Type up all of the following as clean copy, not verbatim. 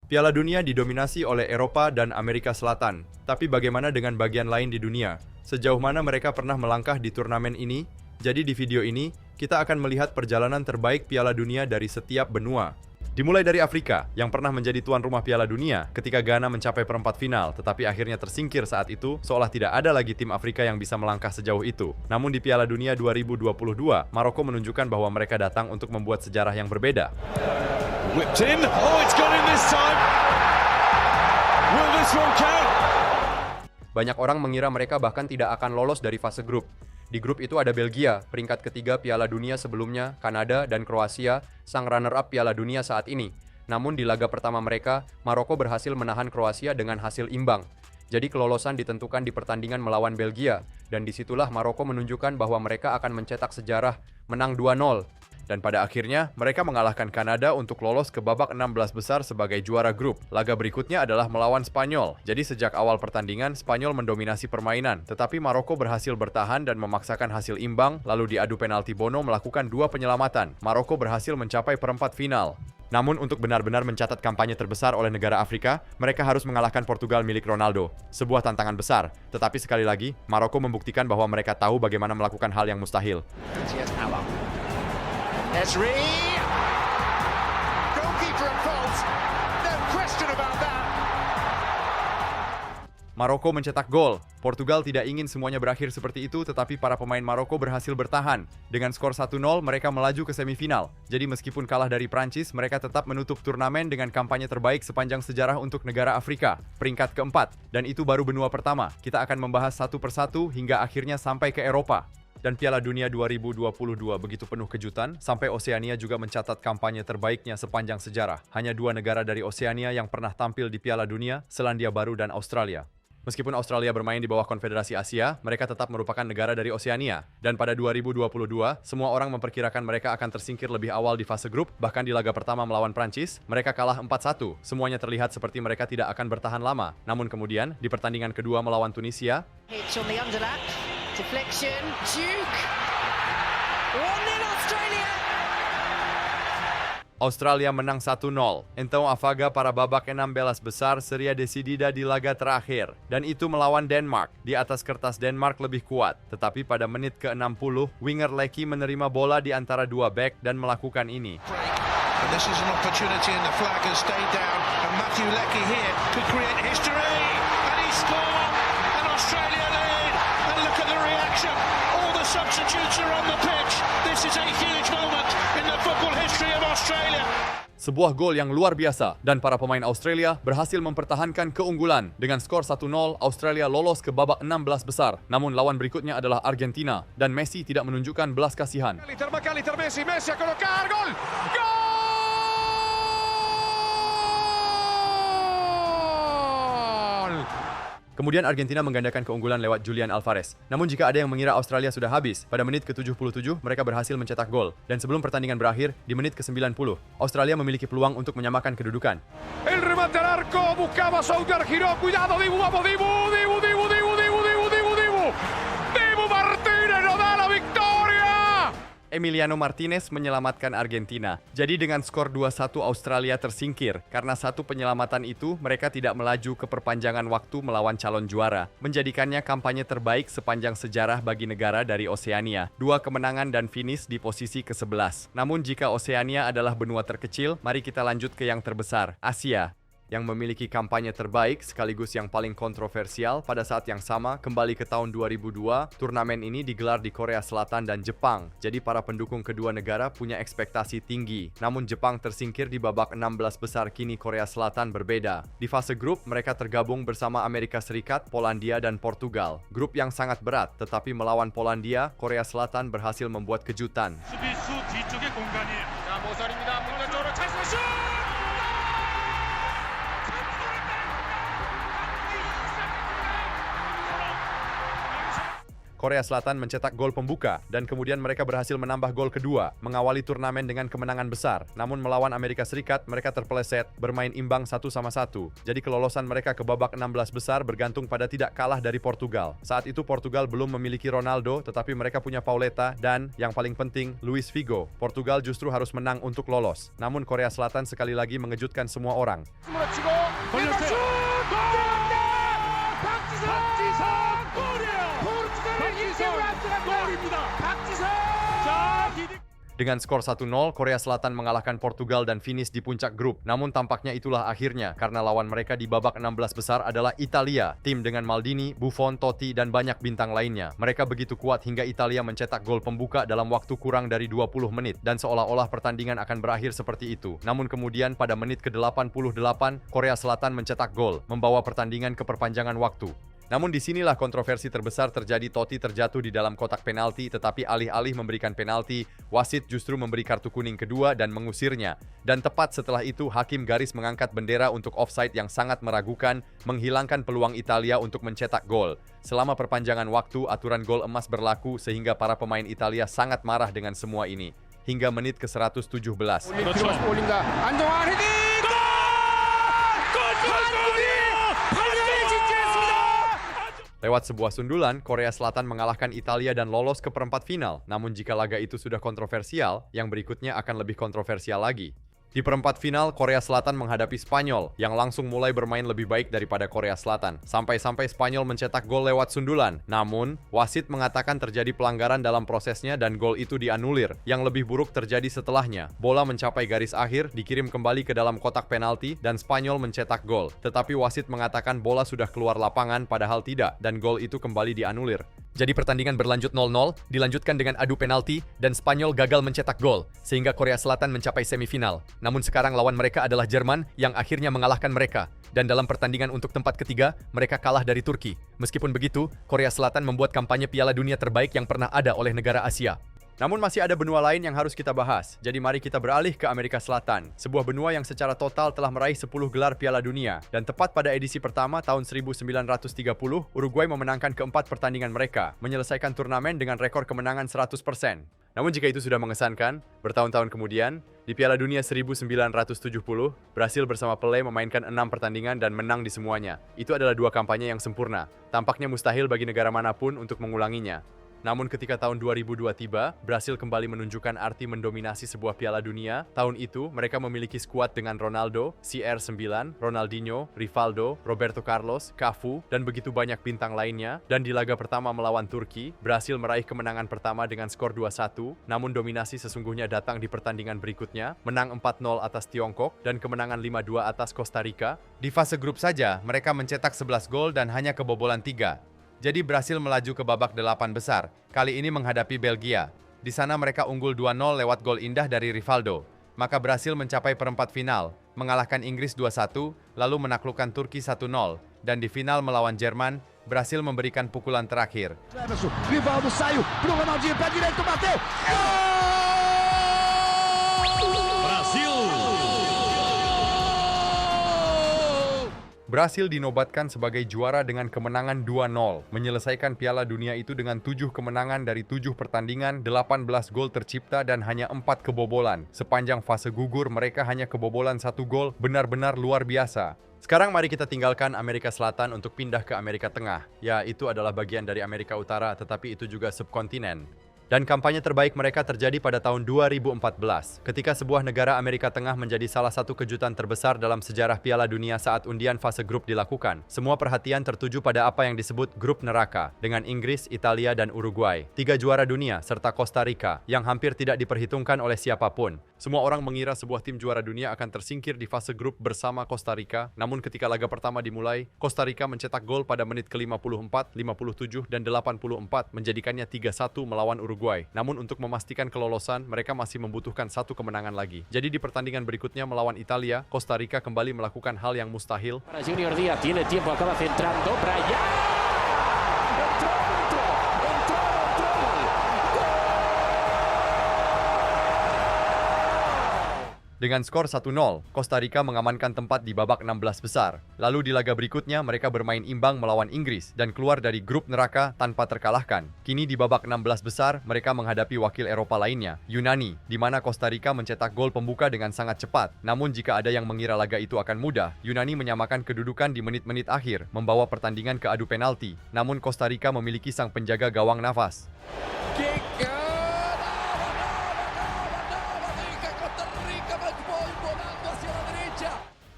Piala Dunia didominasi oleh Eropa dan Amerika Selatan. Tapi bagaimana dengan bagian lain di dunia? Sejauh mana mereka pernah melangkah di turnamen ini? Jadi di video ini, kita akan melihat perjalanan terbaik Piala Dunia dari setiap benua. Dimulai dari Afrika, yang pernah menjadi tuan rumah Piala Dunia ketika Ghana mencapai perempat final, tetapi akhirnya tersingkir saat itu, seolah tidak ada lagi tim Afrika yang bisa melangkah sejauh itu. Namun di Piala Dunia 2022, Maroko menunjukkan bahwa mereka datang untuk membuat sejarah yang berbeda. Whipped in. Oh, it's gone in this time. Will this one count? Banyak orang mengira mereka bahkan tidak akan lolos dari fase grup. Di grup itu ada Belgia, peringkat ketiga Piala Dunia sebelumnya, Kanada, dan Kroasia, sang runner-up Piala Dunia saat ini. Namun di laga pertama mereka, Maroko berhasil menahan Kroasia dengan hasil imbang. Jadi kelolosan ditentukan di pertandingan melawan Belgia, dan disitulah Maroko menunjukkan bahwa mereka akan mencetak sejarah, menang 2-0. Dan pada akhirnya, mereka mengalahkan Kanada untuk lolos ke babak 16 besar sebagai juara grup. Laga berikutnya adalah melawan Spanyol. Jadi sejak awal pertandingan, Spanyol mendominasi permainan. Tetapi Maroko berhasil bertahan dan memaksakan hasil imbang, lalu diadu penalti Bono melakukan 2 penyelamatan. Maroko berhasil mencapai perempat final. Namun untuk benar-benar mencatat kampanye terbesar oleh negara Afrika, mereka harus mengalahkan Portugal milik Ronaldo. Sebuah tantangan besar. Tetapi sekali lagi, Maroko membuktikan bahwa mereka tahu bagaimana melakukan hal yang mustahil. Esri, goalkeeper at fault, no question about that. Maroko mencetak gol. Portugal tidak ingin semuanya berakhir seperti itu, tetapi para pemain Maroko berhasil bertahan. Dengan skor 1-0, mereka melaju ke semifinal. Jadi meskipun kalah dari Prancis, mereka tetap menutup turnamen dengan kampanye terbaik sepanjang sejarah untuk negara Afrika, peringkat keempat. Dan itu baru benua pertama. Kita akan membahas satu persatu hingga akhirnya sampai ke Eropa. Dan Piala Dunia 2022 begitu penuh kejutan, sampai Oseania juga mencatat kampanye terbaiknya sepanjang sejarah. Hanya 2 negara dari Oseania yang pernah tampil di Piala Dunia, Selandia Baru dan Australia. Meskipun Australia bermain di bawah Konfederasi Asia, mereka tetap merupakan negara dari Oseania. Dan pada 2022, semua orang memperkirakan mereka akan tersingkir lebih awal di fase grup, bahkan di laga pertama melawan Prancis, mereka kalah 4-1. Semuanya terlihat seperti mereka tidak akan bertahan lama. Namun kemudian, di pertandingan kedua melawan Tunisia, deflection, Duke, 1-0 Australia. Australia menang 1-0. Então afaga para babak 16 besar seria decidida di laga terakhir. Dan itu melawan Denmark. Di atas kertas Denmark lebih kuat. Tetapi pada menit ke-60, winger Lecky menerima bola di antara 2 bek dan melakukan ini. And this is an opportunity and the flag has stayed down. And Matthew Lecky here could create history. And he scored. And Australia lead. And look at the reaction. All the substitutes are on the pitch. This is a huge moment in the football history of Australia. Sebuah gol yang luar biasa dan para pemain Australia berhasil mempertahankan keunggulan. Dengan skor 1-0, Australia lolos ke babak 16 besar. Namun lawan berikutnya adalah Argentina dan Messi tidak menunjukkan belas kasihan. Messi a colocar, gol! Gol! Kemudian Argentina menggandakan keunggulan lewat Julian Alvarez. Namun jika ada yang mengira Australia sudah habis, pada menit ke-77 mereka berhasil mencetak gol. Dan sebelum pertandingan berakhir, di menit ke-90, Australia memiliki peluang untuk menyamakan kedudukan. El remate al arco, buscaba Souter, giró, cuidado, Dibu, vamos, Dibu, Dibu, Dibu, Dibu, Dibu, Dibu, Dibu, Dibu. Dibu Martínez nos da la victoria. Emiliano Martinez menyelamatkan Argentina. Jadi dengan skor 2-1 Australia tersingkir. Karena satu penyelamatan itu, mereka tidak melaju ke perpanjangan waktu melawan calon juara. Menjadikannya kampanye terbaik sepanjang sejarah bagi negara dari Oseania. 2 kemenangan dan finish di posisi ke-11. Namun jika Oseania adalah benua terkecil, mari kita lanjut ke yang terbesar, Asia. Yang memiliki kampanye terbaik sekaligus yang paling kontroversial pada saat yang sama kembali ke tahun 2002, turnamen ini digelar di Korea Selatan dan Jepang. Jadi para pendukung kedua negara punya ekspektasi tinggi. Namun Jepang tersingkir di babak 16 besar, kini Korea Selatan berbeda. Di fase grup, mereka tergabung bersama Amerika Serikat, Polandia, dan Portugal. Grup yang sangat berat, tetapi melawan Polandia, Korea Selatan berhasil membuat kejutan. Korea Selatan mencetak gol pembuka, dan kemudian mereka berhasil menambah gol kedua, mengawali turnamen dengan kemenangan besar. Namun melawan Amerika Serikat, mereka terpeleset, bermain imbang 1-1. Jadi kelolosan mereka ke babak 16 besar bergantung pada tidak kalah dari Portugal. Saat itu Portugal belum memiliki Ronaldo, tetapi mereka punya Pauleta dan, yang paling penting, Luis Figo. Portugal justru harus menang untuk lolos. Namun Korea Selatan sekali lagi mengejutkan semua orang. Dengan skor 1-0, Korea Selatan mengalahkan Portugal dan finish di puncak grup. Namun tampaknya itulah akhirnya, karena lawan mereka di babak 16 besar adalah Italia, tim dengan Maldini, Buffon, Totti, dan banyak bintang lainnya. Mereka begitu kuat hingga Italia mencetak gol pembuka dalam waktu kurang dari 20 menit, dan seolah-olah pertandingan akan berakhir seperti itu. Namun kemudian pada menit ke-88, Korea Selatan mencetak gol, membawa pertandingan ke perpanjangan waktu. Namun disinilah kontroversi terbesar terjadi. Totti terjatuh di dalam kotak penalti, tetapi alih-alih memberikan penalti, wasit justru memberi kartu kuning kedua dan mengusirnya. Dan tepat setelah itu, hakim garis mengangkat bendera untuk offside yang sangat meragukan, menghilangkan peluang Italia untuk mencetak gol. Selama perpanjangan waktu, aturan gol emas berlaku sehingga para pemain Italia sangat marah dengan semua ini. Hingga menit ke-117. Lewat sebuah sundulan, Korea Selatan mengalahkan Italia dan lolos ke perempat final. Namun jika laga itu sudah kontroversial, yang berikutnya akan lebih kontroversial lagi. Di perempat final, Korea Selatan menghadapi Spanyol yang langsung mulai bermain lebih baik daripada Korea Selatan. Sampai-sampai Spanyol mencetak gol lewat sundulan. Namun, wasit mengatakan terjadi pelanggaran dalam prosesnya dan gol itu dianulir. Yang lebih buruk terjadi setelahnya. Bola mencapai garis akhir, dikirim kembali ke dalam kotak penalti, dan Spanyol mencetak gol. Tetapi wasit mengatakan bola sudah keluar lapangan padahal tidak, dan gol itu kembali dianulir. Jadi pertandingan berlanjut 0-0, dilanjutkan dengan adu penalti, dan Spanyol gagal mencetak gol, sehingga Korea Selatan mencapai semifinal. Namun sekarang lawan mereka adalah Jerman yang akhirnya mengalahkan mereka. Dan dalam pertandingan untuk tempat ketiga, mereka kalah dari Turki. Meskipun begitu, Korea Selatan membuat kampanye Piala Dunia terbaik yang pernah ada oleh negara Asia. Namun masih ada benua lain yang harus kita bahas. Jadi mari kita beralih ke Amerika Selatan. Sebuah benua yang secara total telah meraih 10 gelar Piala Dunia. Dan tepat pada edisi pertama tahun 1930, Uruguay memenangkan keempat pertandingan mereka, menyelesaikan turnamen dengan rekor kemenangan 100%. Namun jika itu sudah mengesankan, bertahun-tahun kemudian, di Piala Dunia 1970, Brasil bersama Pelé memainkan 6 pertandingan dan menang di semuanya. Itu adalah 2 kampanye yang sempurna. Tampaknya mustahil bagi negara manapun untuk mengulanginya. Namun ketika tahun 2002 tiba, Brasil kembali menunjukkan arti mendominasi sebuah Piala Dunia. Tahun itu, mereka memiliki skuad dengan Ronaldo, CR9, Ronaldinho, Rivaldo, Roberto Carlos, Cafu, dan begitu banyak bintang lainnya. Dan di laga pertama melawan Turki, Brasil meraih kemenangan pertama dengan skor 2-1, namun dominasi sesungguhnya datang di pertandingan berikutnya, menang 4-0 atas Tiongkok, dan kemenangan 5-2 atas Costa Rica. Di fase grup saja, mereka mencetak 11 gol dan hanya kebobolan 3. Jadi Brasil melaju ke babak 8 besar, kali ini menghadapi Belgia. Di sana mereka unggul 2-0 lewat gol indah dari Rivaldo. Maka Brasil mencapai perempat final, mengalahkan Inggris 2-1, lalu menaklukkan Turki 1-0. Dan di final melawan Jerman, Brasil memberikan pukulan terakhir. Rivaldo saiu pro Ronaldinho, pé direito, bateu! Brasil dinobatkan sebagai juara dengan kemenangan 2-0, menyelesaikan Piala Dunia itu dengan 7 kemenangan dari 7 pertandingan, 18 gol tercipta dan hanya 4 kebobolan. Sepanjang fase gugur mereka hanya kebobolan 1 gol, benar-benar luar biasa. Sekarang mari kita tinggalkan Amerika Selatan untuk pindah ke Amerika Tengah. Ya, itu adalah bagian dari Amerika Utara, tetapi itu juga subkontinen. Dan kampanye terbaik mereka terjadi pada tahun 2014, ketika sebuah negara Amerika Tengah menjadi salah satu kejutan terbesar dalam sejarah Piala Dunia saat undian fase grup dilakukan. Semua perhatian tertuju pada apa yang disebut grup neraka, dengan Inggris, Italia, dan Uruguay. 3 juara dunia, serta Costa Rica, yang hampir tidak diperhitungkan oleh siapapun. Semua orang mengira sebuah tim juara dunia akan tersingkir di fase grup bersama Costa Rica, namun ketika laga pertama dimulai, Costa Rica mencetak gol pada menit ke-54, 57, dan 84, menjadikannya 3-1 melawan Uruguay. Namun untuk memastikan kelolosan, mereka masih membutuhkan 1 kemenangan lagi. Jadi di pertandingan berikutnya melawan Italia, Costa Rica kembali melakukan hal yang mustahil. Junior Díaz tiene tiempo, acaba centrando, Brian. Dengan skor 1-0, Costa Rica mengamankan tempat di babak 16 besar. Lalu di laga berikutnya mereka bermain imbang melawan Inggris dan keluar dari grup neraka tanpa terkalahkan. Kini di babak 16 besar, mereka menghadapi wakil Eropa lainnya, Yunani, di mana Costa Rica mencetak gol pembuka dengan sangat cepat. Namun jika ada yang mengira laga itu akan mudah, Yunani menyamakan kedudukan di menit-menit akhir, membawa pertandingan ke adu penalti. Namun Costa Rica memiliki sang penjaga gawang nafas.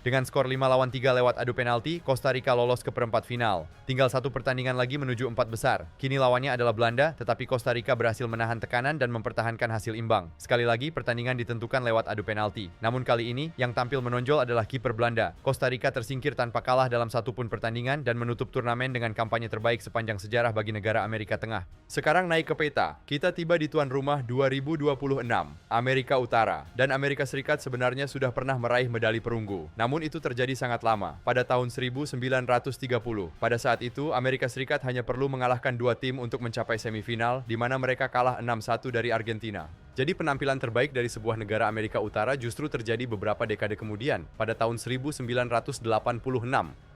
Dengan skor 5-3 lewat adu penalti, Costa Rica lolos ke perempat final. Tinggal satu pertandingan lagi menuju 4 besar. Kini lawannya adalah Belanda, tetapi Costa Rica berhasil menahan tekanan dan mempertahankan hasil imbang. Sekali lagi, pertandingan ditentukan lewat adu penalti. Namun kali ini, yang tampil menonjol adalah kiper Belanda. Costa Rica tersingkir tanpa kalah dalam satu pun pertandingan dan menutup turnamen dengan kampanye terbaik sepanjang sejarah bagi negara Amerika Tengah. Sekarang naik ke peta. Kita tiba di tuan rumah 2026, Amerika Utara. Dan Amerika Serikat sebenarnya sudah pernah meraih medali perunggu. Namun itu terjadi sangat lama, pada tahun 1930. Pada saat itu, Amerika Serikat hanya perlu mengalahkan 2 tim untuk mencapai semifinal, di mana mereka kalah 6-1 dari Argentina. Jadi penampilan terbaik dari sebuah negara Amerika Utara justru terjadi beberapa dekade kemudian, pada tahun 1986.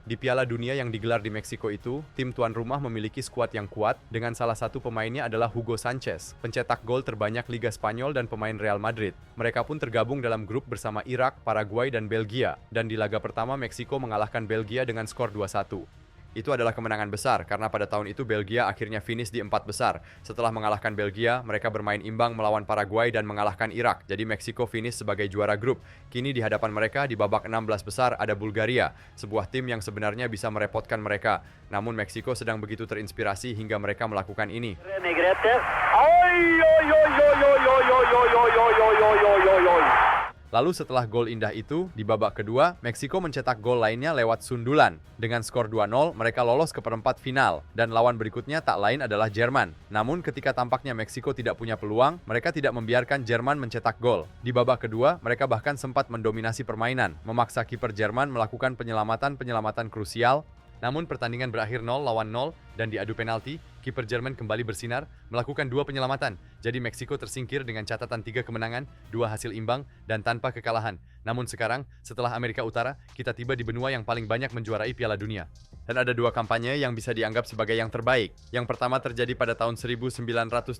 Di Piala Dunia yang digelar di Meksiko itu, tim tuan rumah memiliki skuad yang kuat, dengan salah satu pemainnya adalah Hugo Sanchez, pencetak gol terbanyak Liga Spanyol dan pemain Real Madrid. Mereka pun tergabung dalam grup bersama Irak, Paraguay, dan Belgia, dan di laga pertama Meksiko mengalahkan Belgia dengan skor 2-1. Itu adalah kemenangan besar karena pada tahun itu Belgia akhirnya finish di 4 besar. Setelah mengalahkan Belgia, mereka bermain imbang melawan Paraguay dan mengalahkan Irak. Jadi Meksiko finish sebagai juara grup. Kini di hadapan mereka di babak 16 besar ada Bulgaria, sebuah tim yang sebenarnya bisa merepotkan mereka. Namun Meksiko sedang begitu terinspirasi hingga mereka melakukan ini. Lalu setelah gol indah itu, di babak kedua, Meksiko mencetak gol lainnya lewat sundulan. Dengan skor 2-0, mereka lolos ke perempat final, dan lawan berikutnya tak lain adalah Jerman. Namun ketika tampaknya Meksiko tidak punya peluang, mereka tidak membiarkan Jerman mencetak gol. Di babak kedua, mereka bahkan sempat mendominasi permainan, memaksa kiper Jerman melakukan penyelamatan krusial. Namun pertandingan berakhir 0-0 dan di adu penalti, kiper Jerman kembali bersinar, melakukan 2 penyelamatan. Jadi Meksiko tersingkir dengan catatan 3 kemenangan, 2 hasil imbang, dan tanpa kekalahan. Namun sekarang, setelah Amerika Utara, kita tiba di benua yang paling banyak menjuarai Piala Dunia. Dan ada 2 kampanye yang bisa dianggap sebagai yang terbaik. Yang pertama terjadi pada tahun 1938,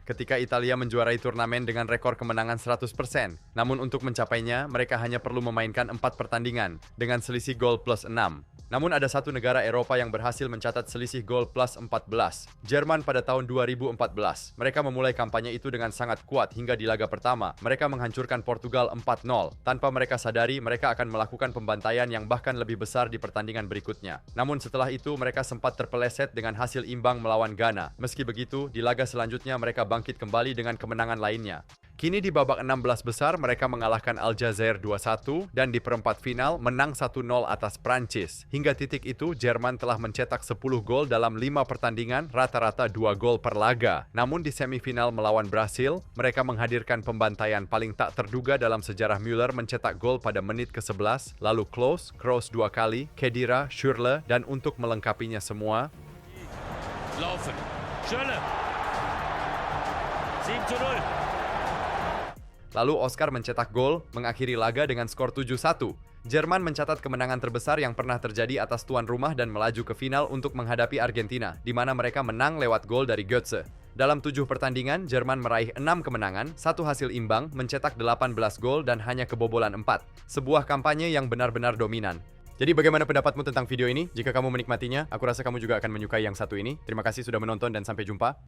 ketika Italia menjuarai turnamen dengan rekor kemenangan 100%. Namun untuk mencapainya, mereka hanya perlu memainkan 4 pertandingan, dengan selisih gol plus 6. Namun ada satu negara Eropa yang berhasil mencatat selisih gol plus 14. Jerman pada tahun 2014. Mereka memulai kampanye itu dengan sangat kuat hingga di laga pertama. Mereka menghancurkan Portugal 4-0. Tanpa mereka sadari, mereka akan melakukan pembantaian yang bahkan lebih besar di pertandingan berikutnya. Namun setelah itu, mereka sempat terpeleset dengan hasil imbang melawan Ghana. Meski begitu, di laga selanjutnya mereka bangkit kembali dengan kemenangan lainnya. Kini di babak 16 besar, mereka mengalahkan Aljazair 2-1 dan di perempat final menang 1-0 atas Prancis. Hingga titik itu, Jerman telah mencetak 10 gol dalam 5 pertandingan, rata-rata 2 gol per laga. Namun di semifinal melawan Brasil, mereka menghadirkan pembantaian paling tak terduga dalam sejarah. Müller mencetak gol pada menit ke-11, lalu Kroos 2 kali, Khedira, Schürrle, dan untuk melengkapinya semua, Laufen. Schöne. 7-0. lalu Oscar mencetak gol, mengakhiri laga dengan skor 7-1. Jerman mencatat kemenangan terbesar yang pernah terjadi atas tuan rumah dan melaju ke final untuk menghadapi Argentina, di mana mereka menang lewat gol dari Götze. Dalam 7 pertandingan, Jerman meraih 6 kemenangan, 1 hasil imbang, mencetak 18 gol dan hanya kebobolan 4. Sebuah kampanye yang benar-benar dominan. Jadi bagaimana pendapatmu tentang video ini? Jika kamu menikmatinya, aku rasa kamu juga akan menyukai yang satu ini. Terima kasih sudah menonton dan sampai jumpa.